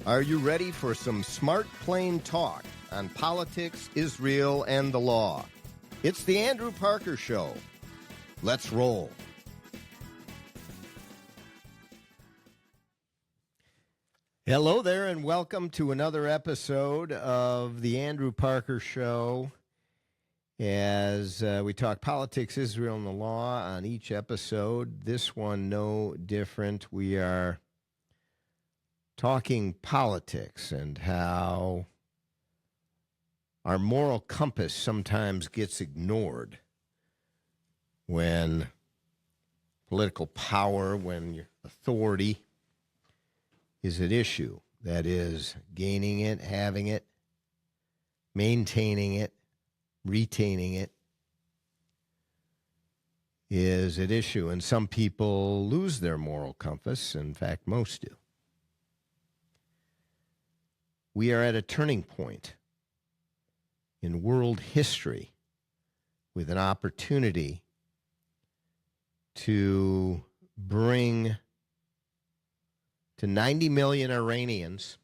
Are you ready for some smart, plain talk on politics, Israel, and the law? It's the Andrew Parker Show. Let's roll. Hello there, and welcome to another episode of the Andrew Parker Show. As we talk politics, Israel, and the law on each episode, this one no different. We are talking politics and how our moral compass sometimes gets ignored when political power, when your authority is at issue. That is, gaining it, having it, maintaining it, retaining it is at issue. And some people lose their moral compass. In fact, most do. We are at a turning point in world history with an opportunity to bring to 90 million Iranians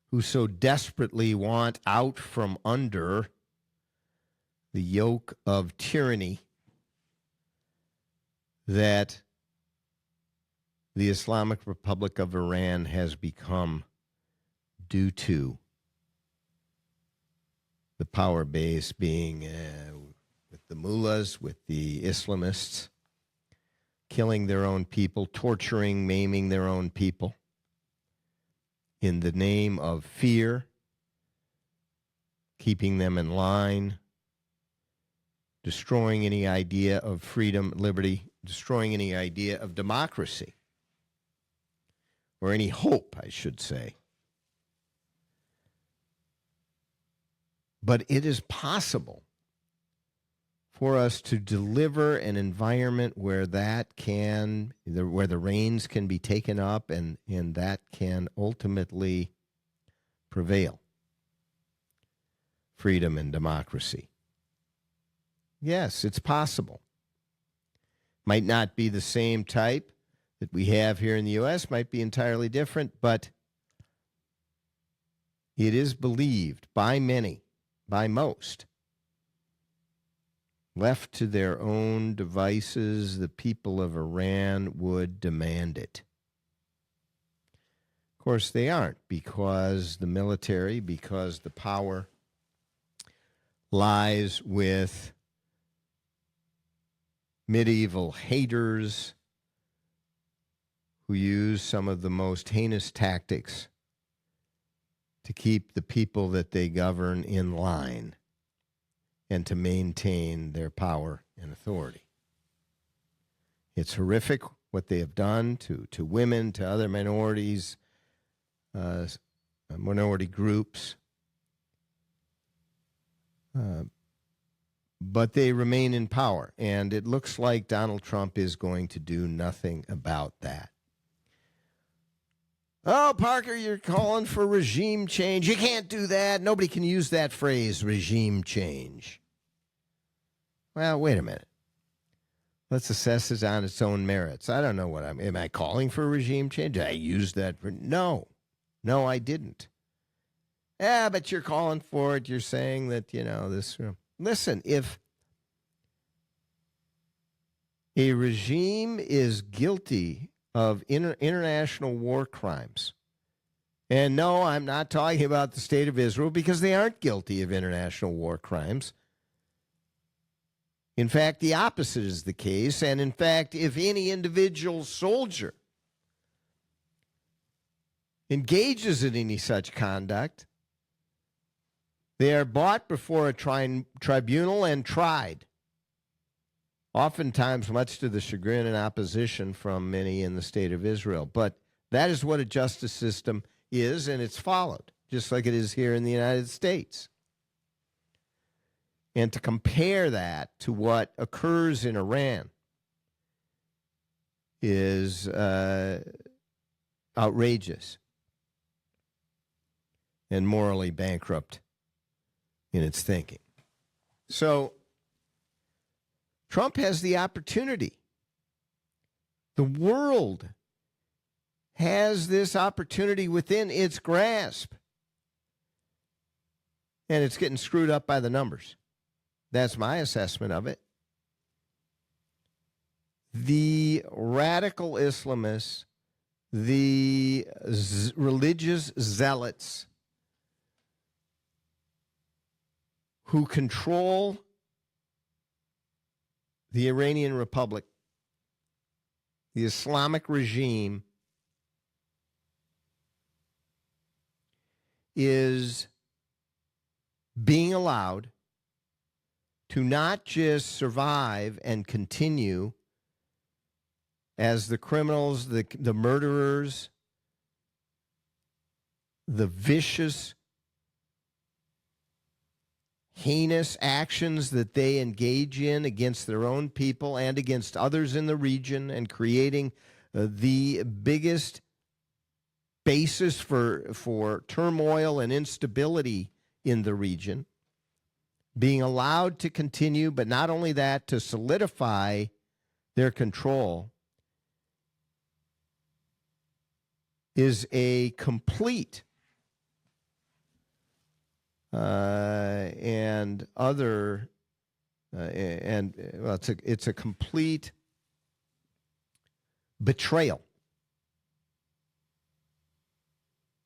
who so desperately want out from under the yoke of tyranny that the Islamic Republic of Iran has become due to the power base being with the mullahs, with the Islamists, killing their own people, torturing, maiming their own people in the name of fear, keeping them in line, destroying any idea of freedom, liberty, destroying any idea of democracy, or any hope, I should say. But it is possible for us to deliver an environment where where the reins can be taken up and that can ultimately prevail. Freedom and democracy. Yes, it's possible. Might not be the same type that we have here in the U.S., might be entirely different, but it is believed by many, by most, left to their own devices, the people of Iran would demand it. Of course, they aren't, because the military, because the power lies with medieval haters who use some of the most heinous tactics to keep the people that they govern in line and to maintain their power and authority. It's horrific what they have done to women, to other minorities, minority groups. But they remain in power, and it looks like Donald Trump is going to do nothing about that. Oh, Parker, you're calling for regime change. You can't do that. Nobody can use that phrase, regime change. Well, wait a minute. Let's assess it on its own merits. I don't know what am I calling for regime change? Did I use that? No, I didn't. Yeah, but you're calling for it. You're saying that, this. Listen, if a regime is guilty of international war crimes, and no, I'm not talking about the state of Israel because they aren't guilty of international war crimes. In fact, the opposite is the case. And in fact, if any individual soldier engages in any such conduct, they are brought before a tribunal and tried, oftentimes much to the chagrin and opposition from many in the state of Israel. But that is what a justice system is, and it's followed, just like it is here in the United States. And to compare that to what occurs in Iran is outrageous and morally bankrupt in its thinking. So Trump has the opportunity. The world has this opportunity within its grasp. And it's getting screwed up by the numbers. That's my assessment of it. The radical Islamists, the religious zealots who control the Iranian Republic, the Islamic regime, is being allowed to not just survive and continue as the criminals, the murderers, the vicious, heinous actions that they engage in against their own people and against others in the region, and creating the biggest basis for turmoil and instability in the region, being allowed to continue, but not only that, to solidify their control, is a complete it's a complete betrayal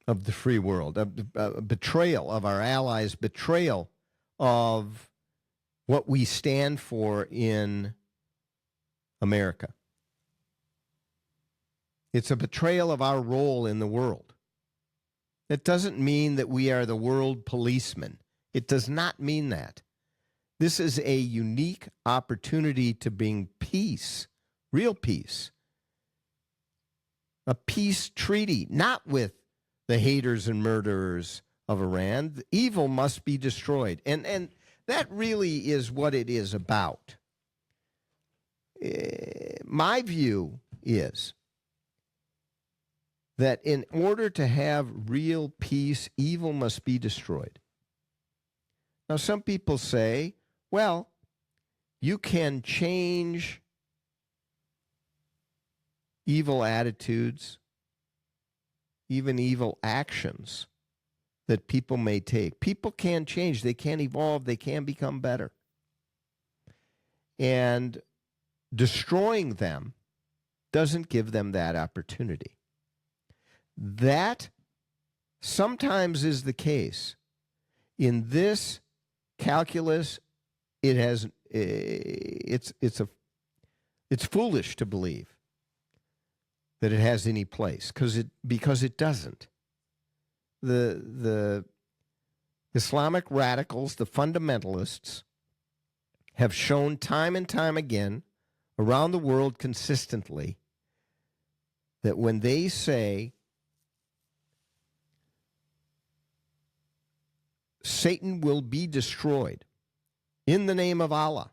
of the free world, a betrayal of our allies, betrayal of what we stand for in America. It's a betrayal of our role in the world. It doesn't mean that we are the world policemen. It does not mean that. This is a unique opportunity to bring peace, real peace, a peace treaty, not with the haters and murderers of Iran. The evil must be destroyed. And that really is what it is about. My view is that in order to have real peace, evil must be destroyed. Now, some people say, well, you can change evil attitudes, even evil actions that people may take. People can change. They can evolve. They can become better. And destroying them doesn't give them that opportunity. That sometimes is the case. In this calculus, it's foolish to believe that it has any place because it doesn't. The Islamic radicals, the fundamentalists, have shown time and time again around the world consistently that when they say Satan will be destroyed in the name of Allah,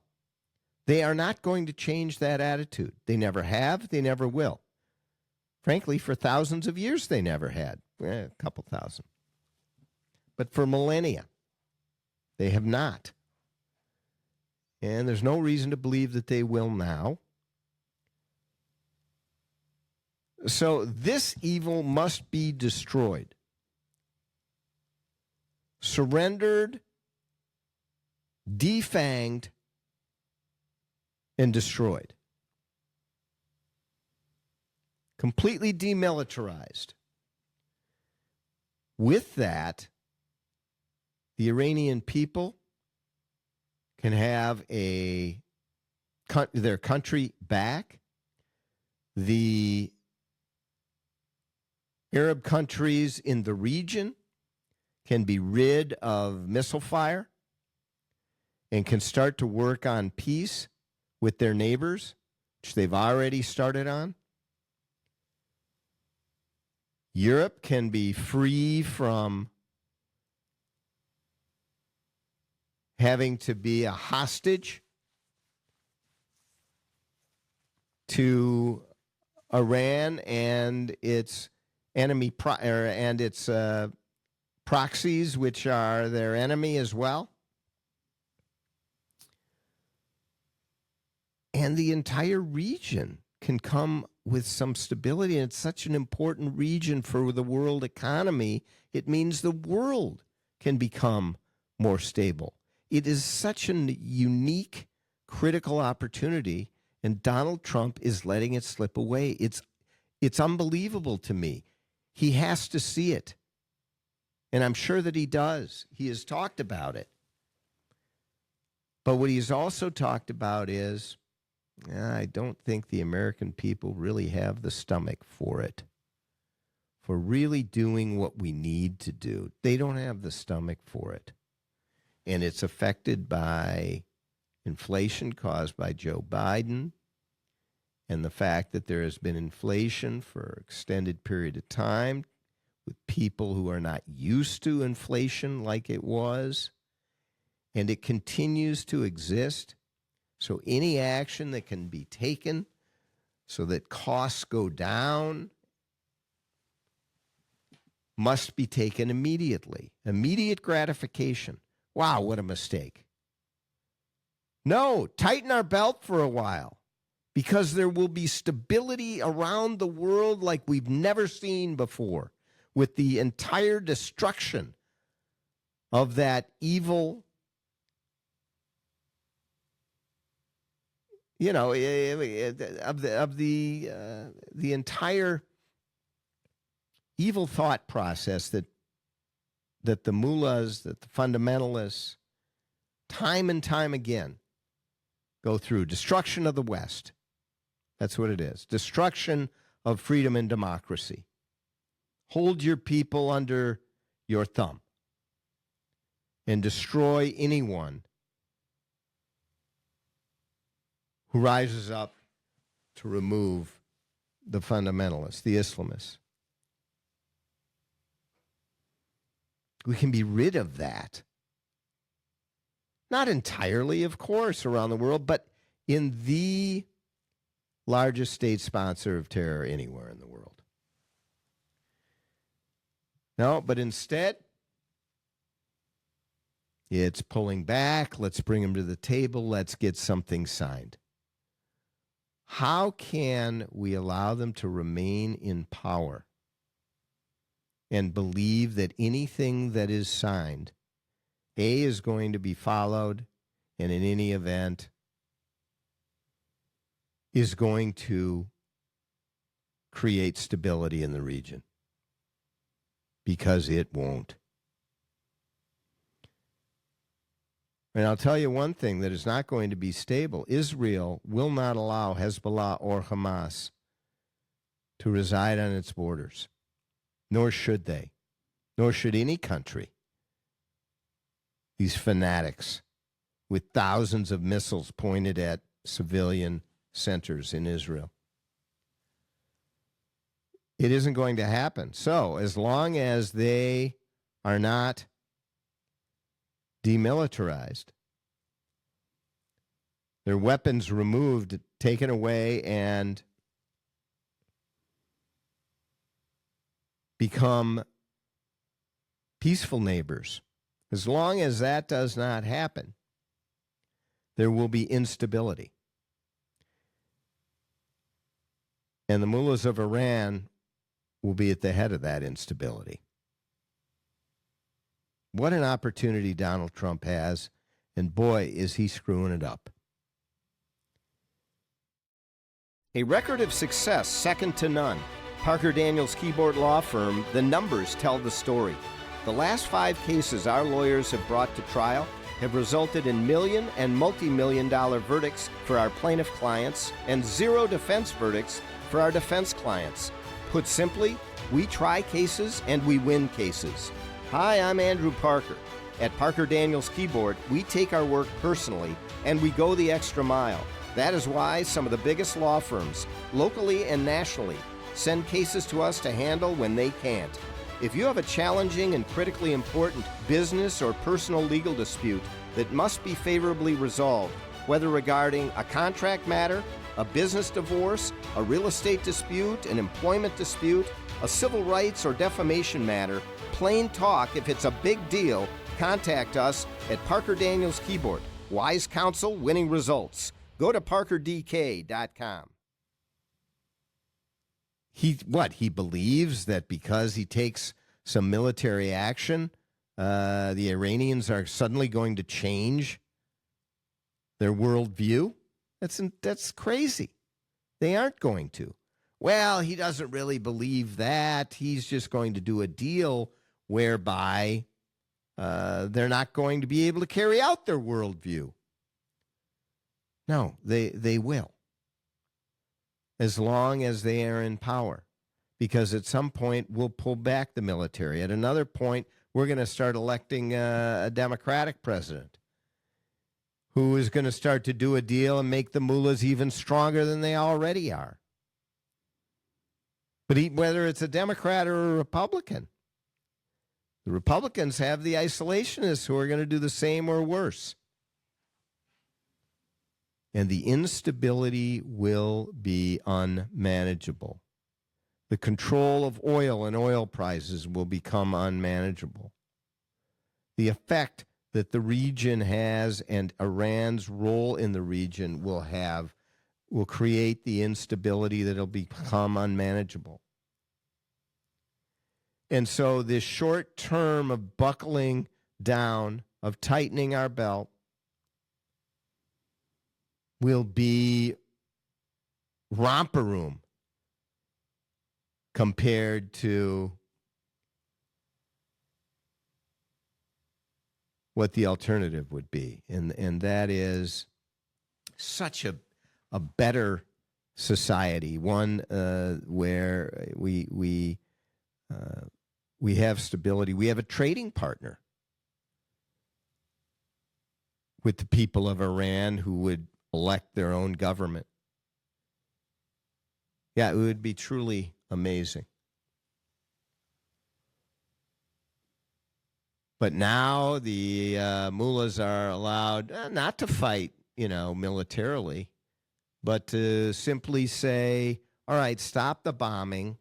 they are not going to change that attitude. They never have. They never will. Frankly, for thousands of years, they never had. A couple thousand. But for millennia, they have not. And there's no reason to believe that they will now. So this evil must be destroyed. Surrendered, defanged, and destroyed. Completely demilitarized. With that, the Iranian people can have their country back. The Arab countries in the region can be rid of missile fire and can start to work on peace with their neighbors, which they've already started on. Europe can be free from having to be a hostage to Iran and its proxies, which are their enemy as well. And the entire region can come with some stability. And it's such an important region for the world economy. It means the world can become more stable. It is such a unique, critical opportunity, and Donald Trump is letting it slip away. It's unbelievable to me. He has to see it. And I'm sure that he does. He has talked about it. But what he's also talked about is, I don't think the American people really have the stomach for it, for really doing what we need to do. They don't have the stomach for it. And it's affected by inflation caused by Joe Biden and the fact that there has been inflation for an extended period of time with people who are not used to inflation like it was. And it continues to exist. So any action that can be taken so that costs go down must be taken immediately. Immediate gratification. Wow, what a mistake. No, tighten our belt for a while, because there will be stability around the world like we've never seen before, with the entire destruction of that evil, of the entire evil thought process that the mullahs, that the fundamentalists, time and time again go through. Destruction of the West. That's what it is. Destruction of freedom and democracy. Hold your people under your thumb and destroy anyone who rises up to remove the fundamentalists, the Islamists. We can be rid of that. Not entirely, of course, around the world, but in the largest state sponsor of terror anywhere in the world. No, but instead, it's pulling back. Let's bring them to the table. Let's get something signed. How can we allow them to remain in power and believe that anything that is signed, A, is going to be followed, and in any event is going to create stability in the region? Because it won't. And I'll tell you one thing that is not going to be stable. Israel will not allow Hezbollah or Hamas to reside on its borders. Nor should they. Nor should any country. These fanatics with thousands of missiles pointed at civilian centers in Israel. It isn't going to happen. So as long as they are not demilitarized, their weapons removed, taken away, and become peaceful neighbors, as long as that does not happen, there will be instability. And the mullahs of Iran will be at the head of that instability. What an opportunity Donald Trump has, and boy, is he screwing it up. A record of success second to none. Parker Daniels Keyboard Law Firm, the numbers tell the story. The last 5 cases our lawyers have brought to trial have resulted in million and multi-million-dollar verdicts for our plaintiff clients and 0 defense verdicts for our defense clients. Put simply, we try cases and we win cases. Hi, I'm Andrew Parker. At Parker Daniels Keyboard, we take our work personally and we go the extra mile. That is why some of the biggest law firms, locally and nationally, send cases to us to handle when they can't. If you have a challenging and critically important business or personal legal dispute that must be favorably resolved, whether regarding a contract matter, a business divorce, a real estate dispute, an employment dispute, a civil rights or defamation matter, plain talk, if it's a big deal, contact us at Parker Daniels Keyboard. Wise counsel, winning results. Go to parkerdk.com. He believes that because he takes some military action, the Iranians are suddenly going to change their worldview? That's crazy. They aren't going to. Well, he doesn't really believe that. He's just going to do a deal whereby they're not going to be able to carry out their worldview. No, they will, as long as they are in power. Because at some point, we'll pull back the military. At another point, we're going to start electing a Democratic president who is going to start to do a deal and make the mullahs even stronger than they already are. But whether it's a Democrat or a Republican, the Republicans have the isolationists who are going to do the same or worse. And the instability will be unmanageable. The control of oil and oil prices will become unmanageable. The effect that the region has and Iran's role in the region will create the instability that will become unmanageable. And so this short term of buckling down, of tightening our belt, will be romper room compared to what the alternative would be. And that is such a better society, one where we have stability. We have a trading partner with the people of Iran who would elect their own government. Yeah, it would be truly amazing. But now the mullahs are allowed not to fight, militarily, but to simply say, all right, stop the bombing.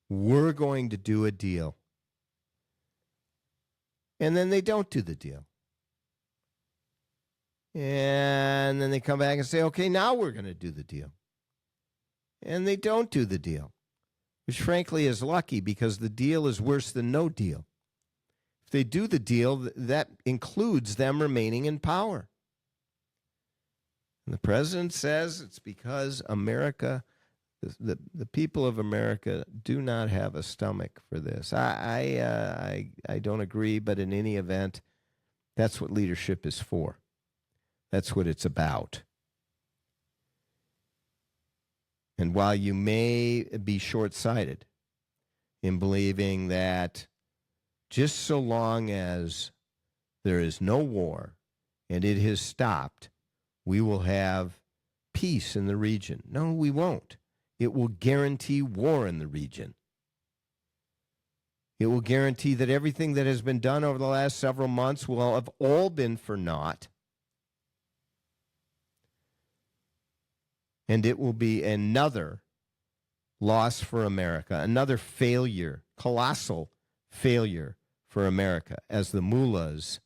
We're going to do a deal. And then they don't do the deal. And then they come back and say, okay, now we're going to do the deal. And they don't do the deal, which frankly is lucky because the deal is worse than no deal. If they do the deal, that includes them remaining in power. And the president says it's because America, the people of America do not have a stomach for this. I don't agree, but in any event, that's what leadership is for. That's what it's about. And while you may be short-sighted in believing that just so long as there is no war and it has stopped, we will have peace in the region. No, we won't. It will guarantee war in the region. It will guarantee that everything that has been done over the last several months will have all been for naught. And it will be another loss for America, another failure, colossal failure for America as the mullahs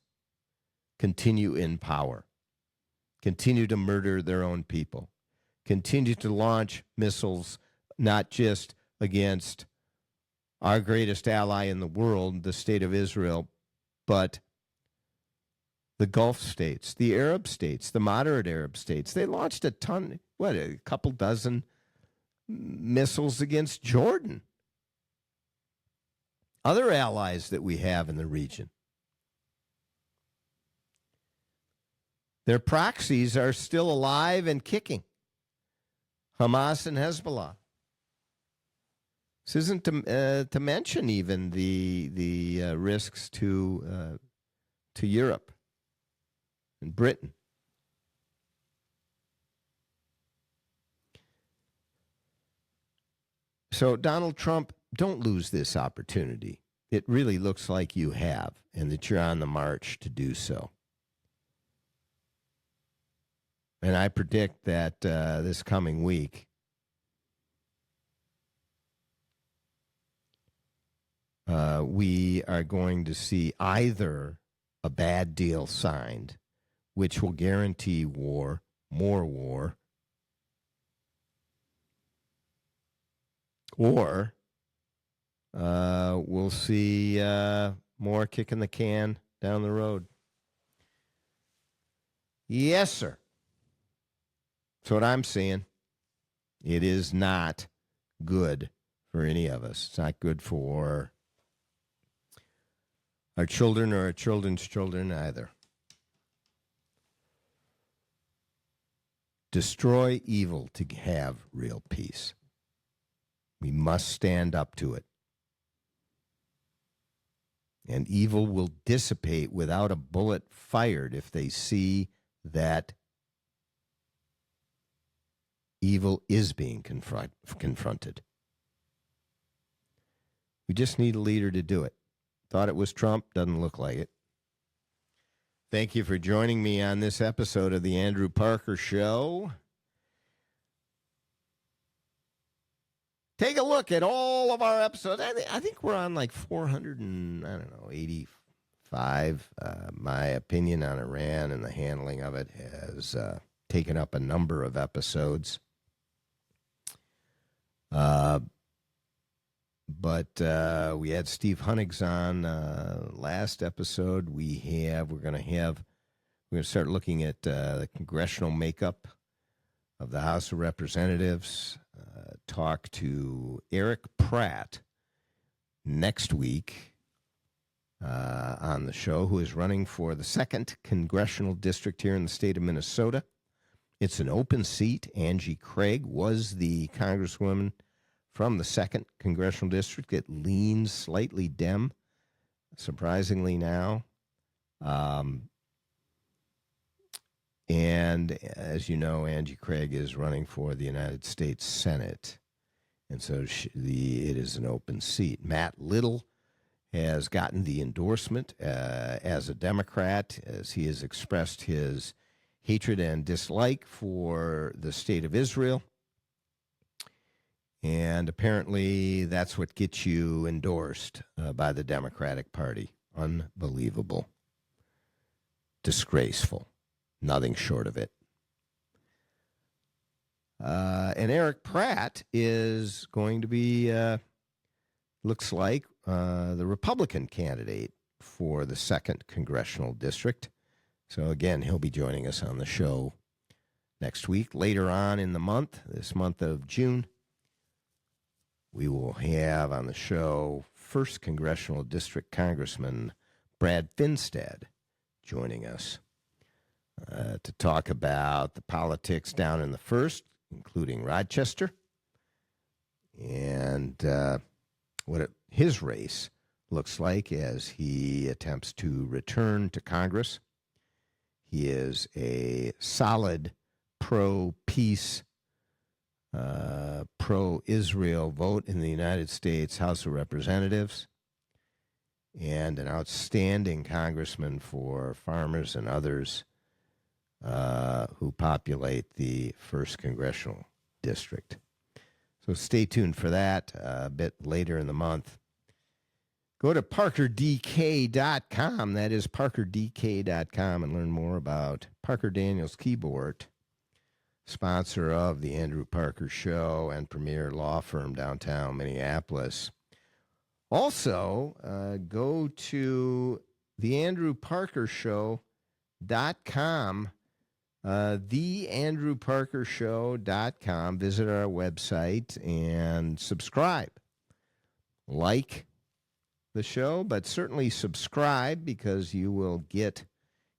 continue in power, continue to murder their own people, continue to launch missiles not just against our greatest ally in the world, the state of Israel, but the Gulf states, the Arab states, the moderate Arab states. They launched a couple dozen missiles against Jordan. Other allies that we have in the region. Their proxies are still alive and kicking. Hamas and Hezbollah. This isn't to mention even the risks to Europe and Britain. So Donald Trump, don't lose this opportunity. It really looks like you have, and that you're on the march to do so. And I predict that this coming week, we are going to see either a bad deal signed, which will guarantee war, more war, Or we'll see more kicking the can down the road. Yes, sir. That's what I'm saying. It is not good for any of us. It's not good for our children or our children's children either. Destroy evil to have real peace. We must stand up to it. And evil will dissipate without a bullet fired if they see that evil is being confronted. We just need a leader to do it. Thought it was Trump, doesn't look like it. Thank you for joining me on this episode of the Andrew Parker Show. Take a look at all of our episodes. I think we're on like 485. My opinion on Iran and the handling of it has taken up a number of episodes. But we had Steve Hunnigs on last episode. We're going to start looking at the congressional makeup of the House of Representatives. Talk to Eric Pratt next week on the show, who is running for the 2nd Congressional District here in the state of Minnesota. It's an open seat. Angie Craig was the congresswoman from the 2nd Congressional District. It leans slightly Dem, surprisingly now. And as you know, Angie Craig is running for the United States Senate. And so it is an open seat. Matt Little has gotten the endorsement as a Democrat, as he has expressed his hatred and dislike for the state of Israel. And apparently that's what gets you endorsed by the Democratic Party. Unbelievable. Disgraceful. Nothing short of it. And Eric Pratt is going to be, looks like, the Republican candidate for the 2nd Congressional District. So, again, he'll be joining us on the show next week. Later on in the month, this month of June, we will have on the show 1st Congressional District Congressman Brad Finstad joining us to talk about the politics down in the 1st, including Rochester, and what his race looks like as he attempts to return to Congress. He is a solid pro-peace, pro-Israel vote in the United States House of Representatives, and an outstanding congressman for farmers and others who populate the 1st Congressional District. So stay tuned for that a bit later in the month. Go to parkerdk.com. That is parkerdk.com, and learn more about Parker Daniels Keyboard, sponsor of the Andrew Parker Show and premier law firm downtown Minneapolis. Also, go to theandrewparkershow.com, theandrewparkershow.com. Visit our website and subscribe. Like the show, but certainly subscribe, because you will get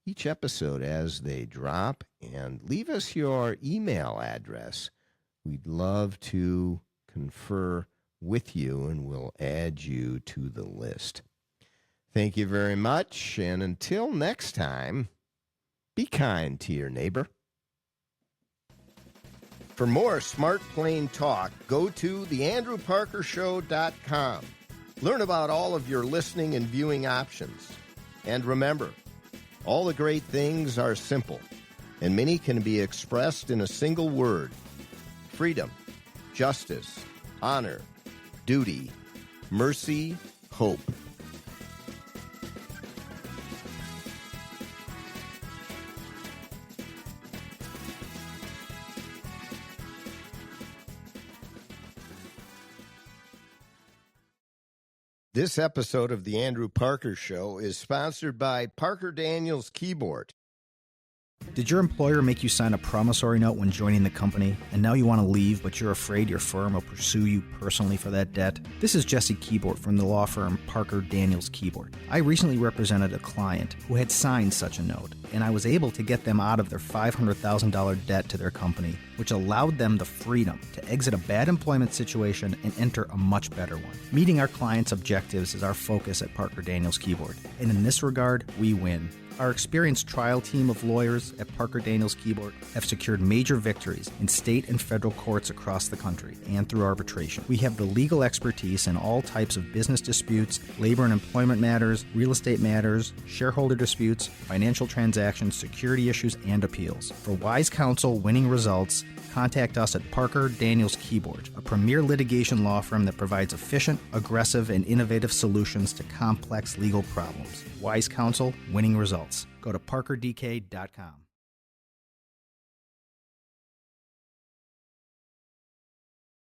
each episode as they drop. And leave us your email address. We'd love to confer with you, and we'll add you to the list. Thank you very much, and until next time, be kind to your neighbor. For more Smart Plain Talk, go to theandrewparkershow.com. Learn about all of your listening and viewing options. And remember, all the great things are simple, and many can be expressed in a single word: freedom, justice, honor, duty, mercy, hope. This episode of The Andrew Parker Show is sponsored by Parker Daniels Keyboard. Did your employer make you sign a promissory note when joining the company, and now you want to leave, but you're afraid your firm will pursue you personally for that debt? This is Jesse Keyboard from the law firm Parker Daniels Keyboard. I recently represented a client who had signed such a note, and I was able to get them out of their $500,000 debt to their company, which allowed them the freedom to exit a bad employment situation and enter a much better one. Meeting our clients' objectives is our focus at Parker Daniels Keyboard, and in this regard, we win. Our experienced trial team of lawyers at Parker Daniels Keyboard have secured major victories in state and federal courts across the country and through arbitration. We have the legal expertise in all types of business disputes, labor and employment matters, real estate matters, shareholder disputes, financial transactions, security issues, and appeals. For wise counsel, winning results, contact us at Parker Daniels Keyboard, a premier litigation law firm that provides efficient, aggressive, and innovative solutions to complex legal problems. Wise counsel, winning results. Go to parkerdk.com.